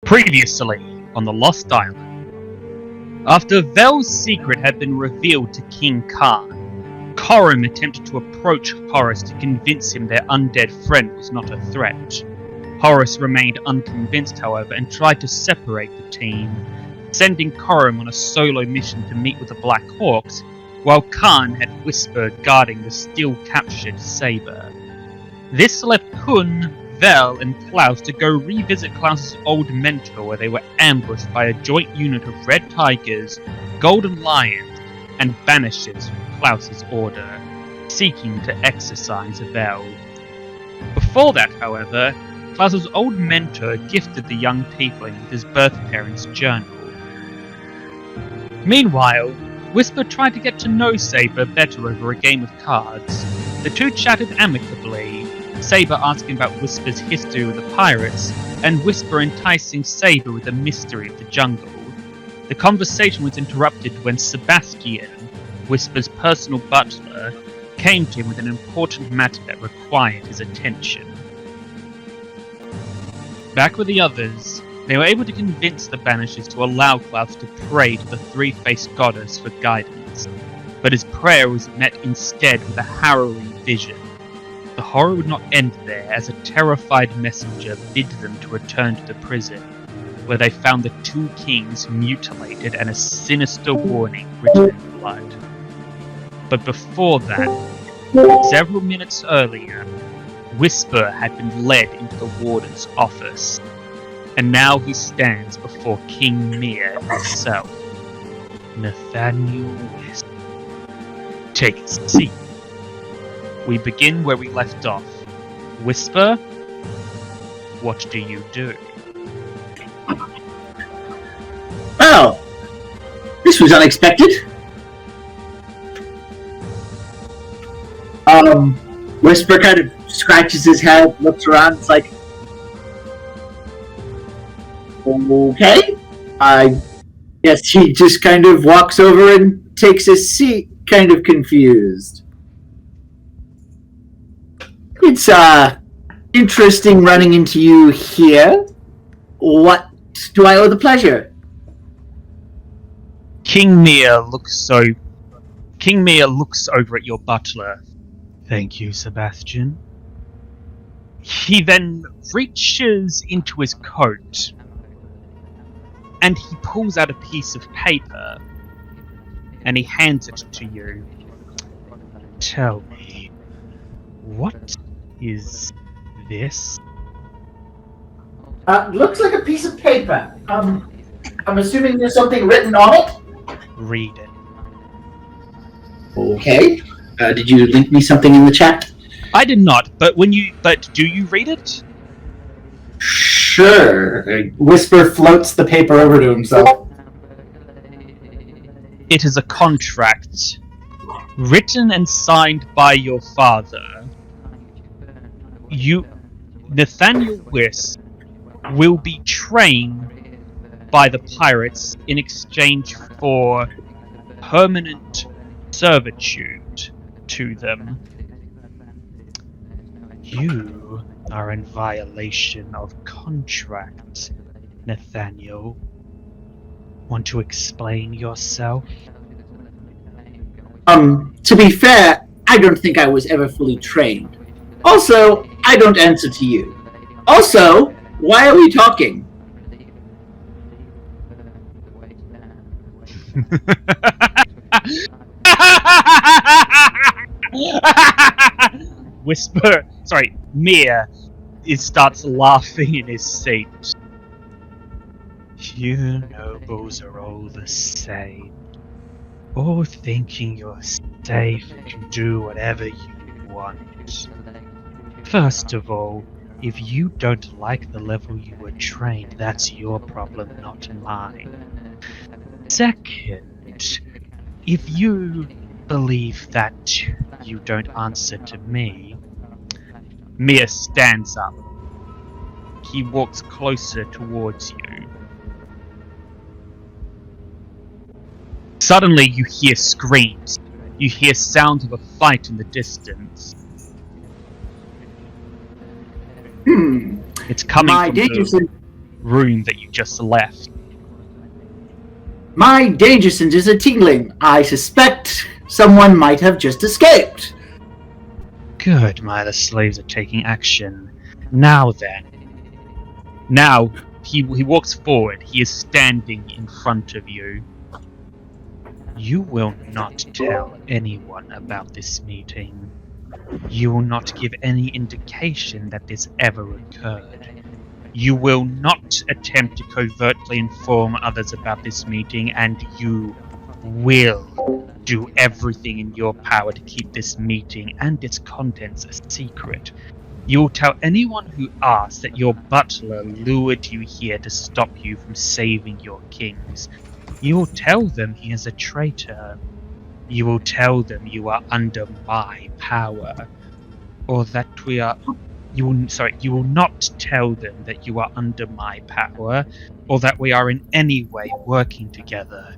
Previously on the Lost Island. After Vell's secret had been revealed to King Khan, Korim attempted to approach Horus to convince him their undead friend was not a threat. Horus remained unconvinced, however, and tried to separate the team, sending Korim on a solo mission to meet with the Black Hawks, while Khan had Whisper guarding the still-captured Saber. This left Kun, Vell, and Claus to go revisit Klaus's old mentor, where they were ambushed by a joint unit of red tigers, golden lions, and banishers from Klaus's order, seeking to exorcise Vell. Before that, however, Klaus's old mentor gifted the young tiefling with his birth parents' journal. Meanwhile, Whisper tried to get to know Saber better over a game of cards. The two chatted amicably, Saber asking about Whisper's history with the pirates, and Whisper enticing Saber with the mystery of the jungle. The conversation was interrupted when Sebastian, Whisper's personal butler, came to him with an important matter that required his attention. Back with the others, they were able to convince the Banishers to allow Claus to pray to the three-faced goddess for guidance, but his prayer was met instead with a harrowing vision. The horror would not end there, as a terrified messenger bid them to return to the prison, where they found the two kings mutilated and a sinister warning written in blood. But before that, several minutes earlier, Whisper had been led into the warden's office, and now he stands before King Mir himself. Nathaniel Whisper. Take a seat. We begin where we left off. Whisper, what do you do? Well, this was unexpected. Whisper kind of scratches his head, looks around, it's like, okay. I guess he just kind of walks over and takes his seat, kind of confused. It's, interesting running into you here. What do I owe the pleasure? King Mir looks over at your butler. Thank you, Sebastian. He then reaches into his coat, and he pulls out a piece of paper, and he hands it to you. Tell me, what is this? Looks like a piece of paper. I'm assuming there's something written on it? Read it. Okay. Did you link me something in the chat? I did not, but do you read it? Sure. Whisper floats the paper over to himself. It is a contract, written and signed by your father. You, Nathaniel Wisp, will be trained by the pirates in exchange for permanent servitude to them. You are in violation of contract, Nathaniel. Want to explain yourself? To be fair, I don't think I was ever fully trained. Also, I don't answer to you. Also, why are we talking? Mir starts laughing in his seat. You nobles are all the same. All thinking you're safe and can do whatever you want. First of all, if you don't like the level you were trained, that's your problem, not mine. Second, if you believe that you don't answer to me, Mir stands up. He walks closer towards you. Suddenly you hear screams. You hear sounds of a fight in the distance. It's coming My from days room that you just left. My danger sense is tingling. I suspect someone might have just escaped. Good, my other slaves are taking action. Now then. Now, he walks forward. He is standing in front of you. You will not tell anyone about this meeting. You will not give any indication that this ever occurred. You will not attempt to covertly inform others about this meeting, and you will do everything in your power to keep this meeting and its contents a secret. You will tell anyone who asks that your butler lured you here to stop you from saving your kings. You will tell them he is a traitor. You will tell them you are under my power, or that we are... You will not tell them that you are under my power, or that we are in any way working together.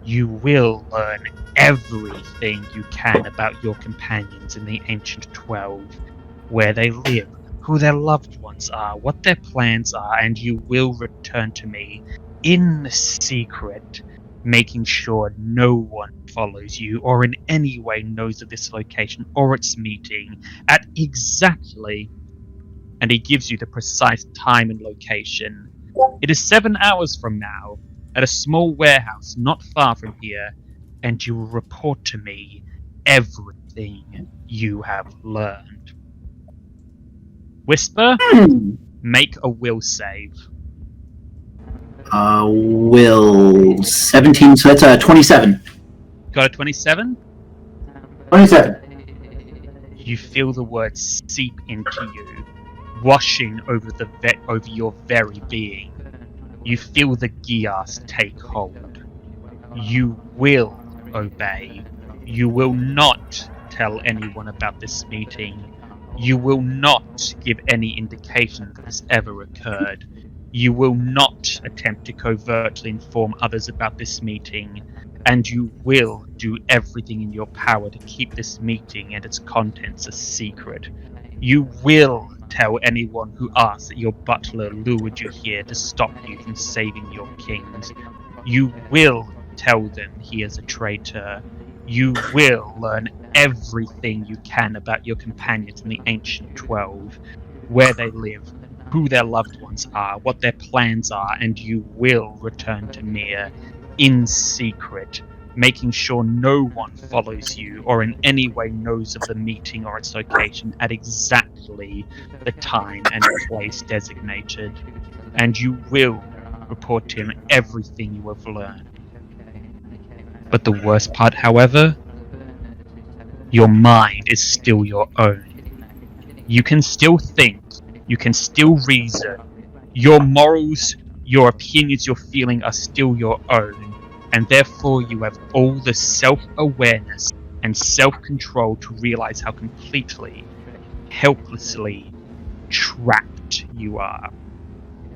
You will learn everything you can about your companions in the Ancient 12, where they live, who their loved ones are, what their plans are, and you will return to me in secret, making sure no one follows you or in any way knows of this location or its meeting at exactly, and he gives you the precise time and location. It is 7 hours from now, at a small warehouse not far from here, and you will report to me everything you have learned. Whisper, make a will save. Will 17, so that's 27. Got a 27? 27. You feel the words seep into you, washing over over your very being. You feel the Gias take hold. You will obey. You will not tell anyone about this meeting. You will not give any indication that this ever occurred. You will not attempt to covertly inform others about this meeting, and you will do everything in your power to keep this meeting and its contents a secret. You will tell anyone who asks that your butler lured you here to stop you from saving your kings. You will tell them he is a traitor. You will learn everything you can about your companions in the Ancient 12, where they live, who their loved ones are, what their plans are, and you will return to Mir in secret, making sure no one follows you or in any way knows of the meeting or its location at exactly the time and place designated. And you will report to him everything you have learned. But the worst part, however, your mind is still your own. You can still think, you can still reason. Your morals, your opinions, your feeling are still your own, and therefore you have all the self-awareness and self-control to realize how completely, helplessly trapped you are.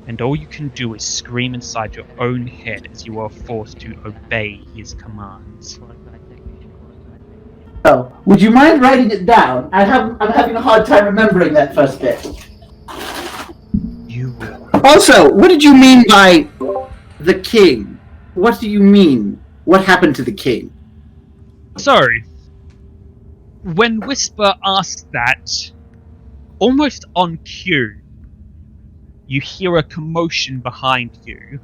And all you can do is scream inside your own head as you are forced to obey his commands. Oh, would you mind writing it down? I'm having a hard time remembering that first bit. You will. Also, what did you mean by the king? What do you mean? What happened to the king? So, when Whisper asks that, almost on cue, you hear a commotion behind you,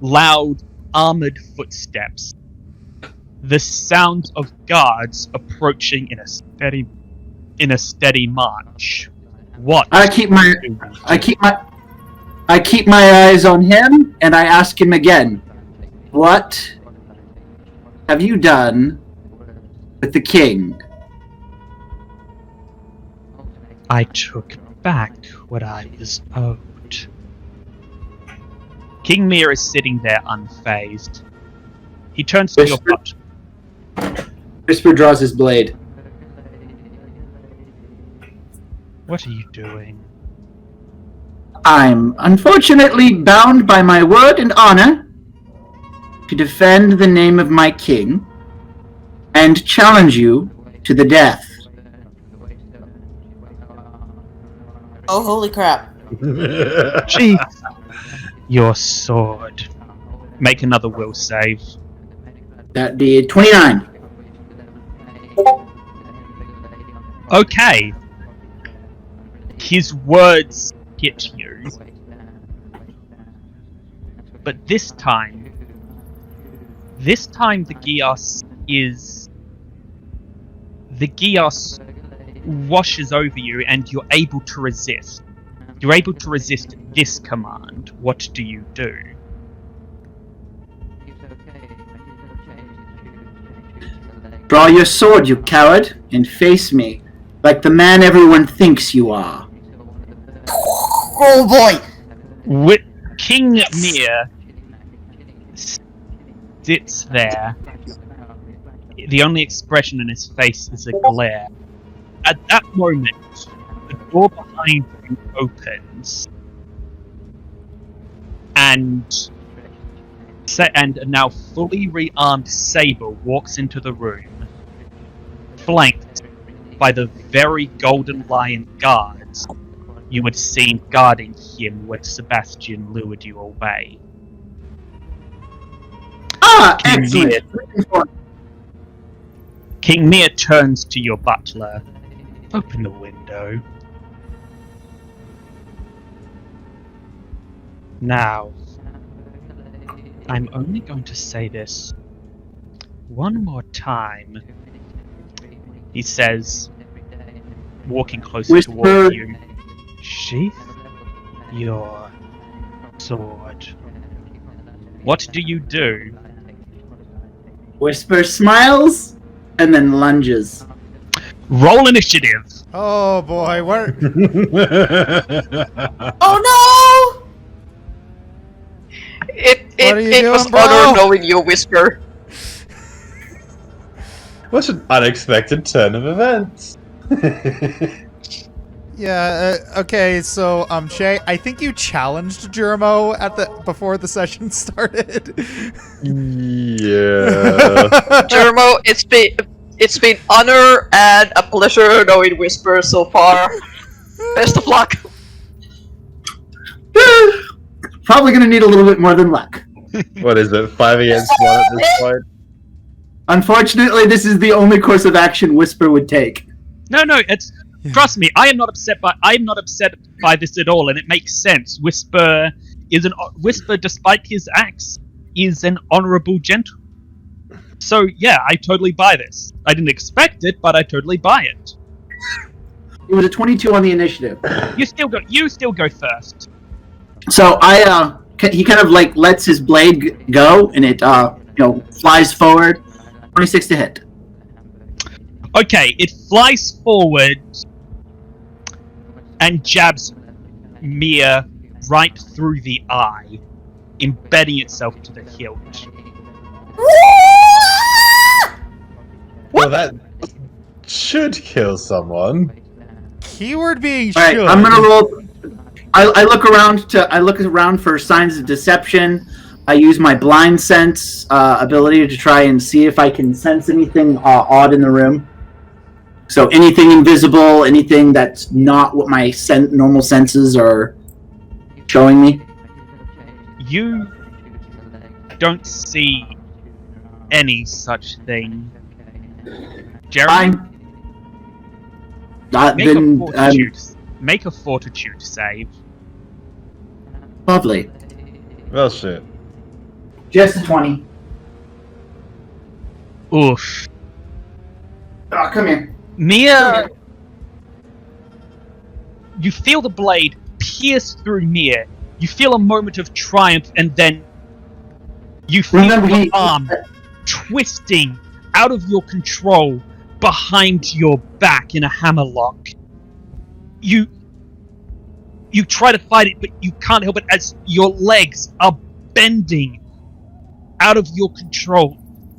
loud, armored footsteps, the sound of guards approaching in a steady march. What? I keep my eyes on him, and I ask him again, what have you done with the king? I took back what I was owed. King Mir is sitting there unfazed. He turns to your butt. Whisper draws his blade. What are you doing? I'm unfortunately bound by my word and honor to defend the name of my king and challenge you to the death. Oh, holy crap. Chief, Your sword. Make another will save. That'd be 29. Okay. His words hit you. But this time the Geos washes over you and you're able to resist. You're able to resist this command. What do you do? Draw your sword, you coward, and face me, like the man everyone thinks you are. Oh boy! King Mir sits there. The only expression in his face is a glare. At that moment, the door behind you opens, and a now fully rearmed Saber walks into the room, flanked by the very Golden Lion guards you had seen guarding him when Sebastian lured you away. Ah, excellent! King Mir turns to your butler. Open the window. Now, I'm only going to say this one more time. He says, walking closer towards you, sheath your sword. What do you do? Whisper smiles, and then lunges. Roll initiative. Oh boy, where? Oh no! It was doing, bro? honor knowing you, Whisper. What an unexpected turn of events. Yeah. Okay. So, Shay, I think you challenged Jermo before the session started. Yeah. Jermo, it's been honor and a pleasure knowing Whisper so far. Best of luck. Probably gonna need a little bit more than luck. What is it? 5 against 1 at this point? Unfortunately, this is the only course of action Whisper would take. No, it's. Trust me, I am not upset by this at all, and it makes sense. Whisper, despite his acts, is an honorable gentleman. So yeah, I totally buy this. I didn't expect it, but I totally buy it. It was a 22 on the initiative. You still go first. So he kind of like lets his blade go, and it flies forward. 26 to hit. Okay, it flies forward and jabs Mia right through the eye, embedding itself to the hilt. Well, that should kill someone. Keyword being All right, should. I'm gonna roll. I look around for signs of deception. I use my blind sense ability to try and see if I can sense anything odd in the room. So anything invisible, anything that's not what my normal senses are showing me. You don't see any such thing. Jeremy, make a fortitude save. Lovely. Well, shit. Just a 20. Oof. Oh, come here. Mia, you feel the blade pierce through Mia. You feel a moment of triumph, and then you feel the arm twisting out of your control behind your back in a hammerlock. You try to fight it, but you can't help it as your legs are bending out of your control,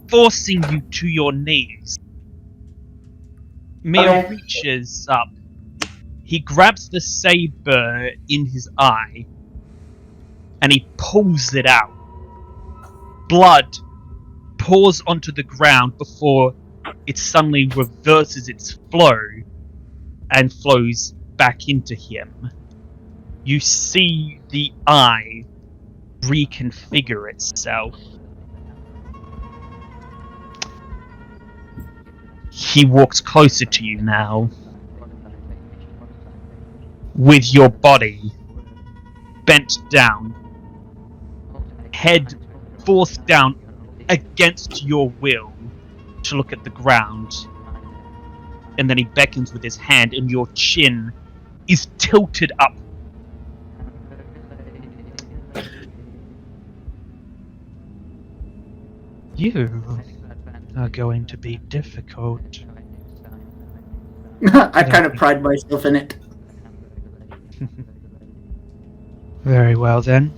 forcing you to your knees. Mia reaches up. He grabs the saber in his eye, and he pulls it out. Blood pours onto the ground before it suddenly reverses its flow and flows back into him. You see the eye reconfigure itself. He walks closer to you now, with your body bent down, head forced down against your will to look at the ground. And then he beckons with his hand, and your chin is tilted up. You are going to be difficult. I kind of pride myself in it. Very well then.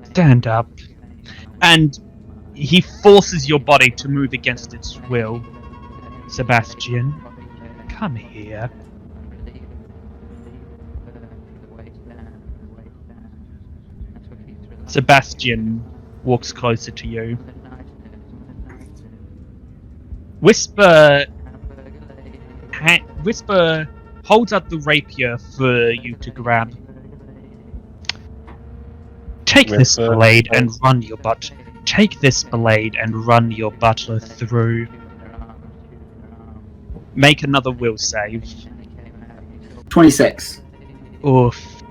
Stand up. And he forces your body to move against its will. Sebastian, come here. Sebastian walks closer to you. Whisper holds out the rapier for you to grab. Take this blade and run your butler through. Make another will save. 26. Oof.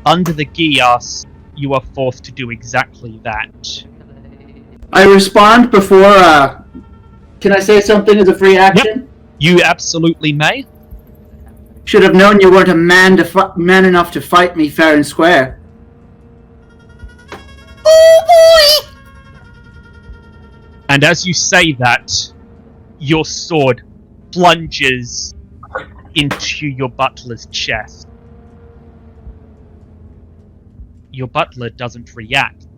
Under the Gias, you are forced to do exactly that. I respond before, can I say something as a free action? Yep. You absolutely may. Should have known you weren't a man enough to fight me fair and square. Oh boy! And as you say that, your sword plunges into your butler's chest. Your butler doesn't react.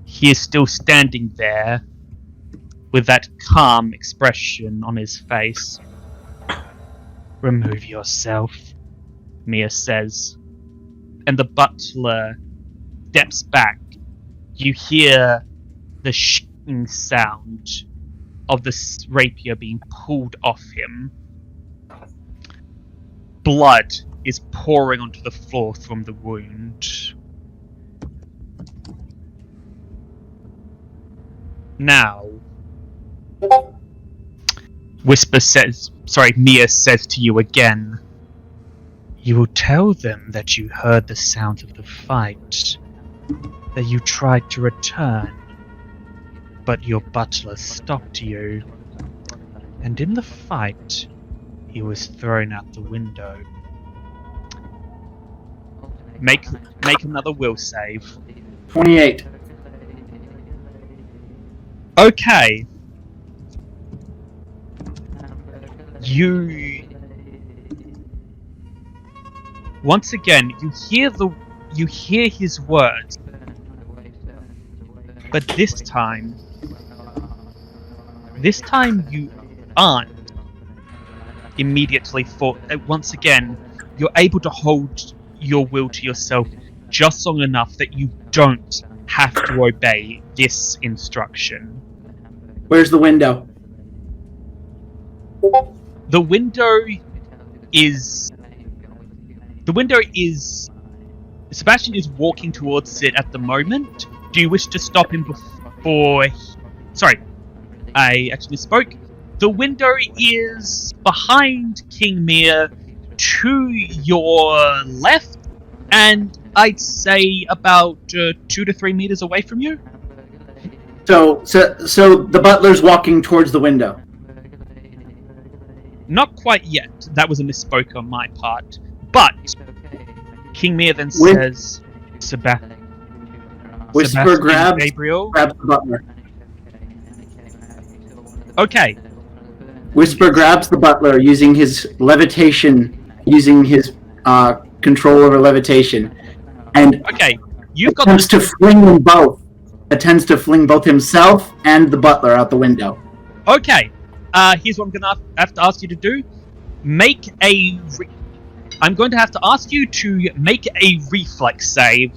He is still standing there with that calm expression on his face. Remove yourself, Mia says. And the butler steps back. You hear the shing sound of the rapier being pulled off him. Blood is pouring onto the floor from the wound. Now, Mia says to you again, you will tell them that you heard the sound of the fight, that you tried to return, but your butler stopped you, and in the fight, he was thrown out the window. Make another will save. 28. Okay. Once again, you hear his words, but this time you aren't immediately once again, you're able to hold your will to yourself just long enough that you don't have to obey this instruction. Where's the window? The window is... Sebastian is walking towards it at the moment. Do you wish to stop him before... Sorry, I actually misspoke. The window is behind King Mir to your left, and I'd say about 2 to 3 meters away from you. So the butler's walking towards the window. Not quite yet. That was a misspoke on my part. But King Mir then says, Whisper grabs Gabriel. the butler. Okay. Whisper grabs the butler using his levitation, using his control over levitation, and Okay. You've got attempts to fling them both. Attempts to fling both himself and the butler out the window. Okay. Here's what I'm gonna have to ask you to do. I'm going to have to ask you to make a reflex save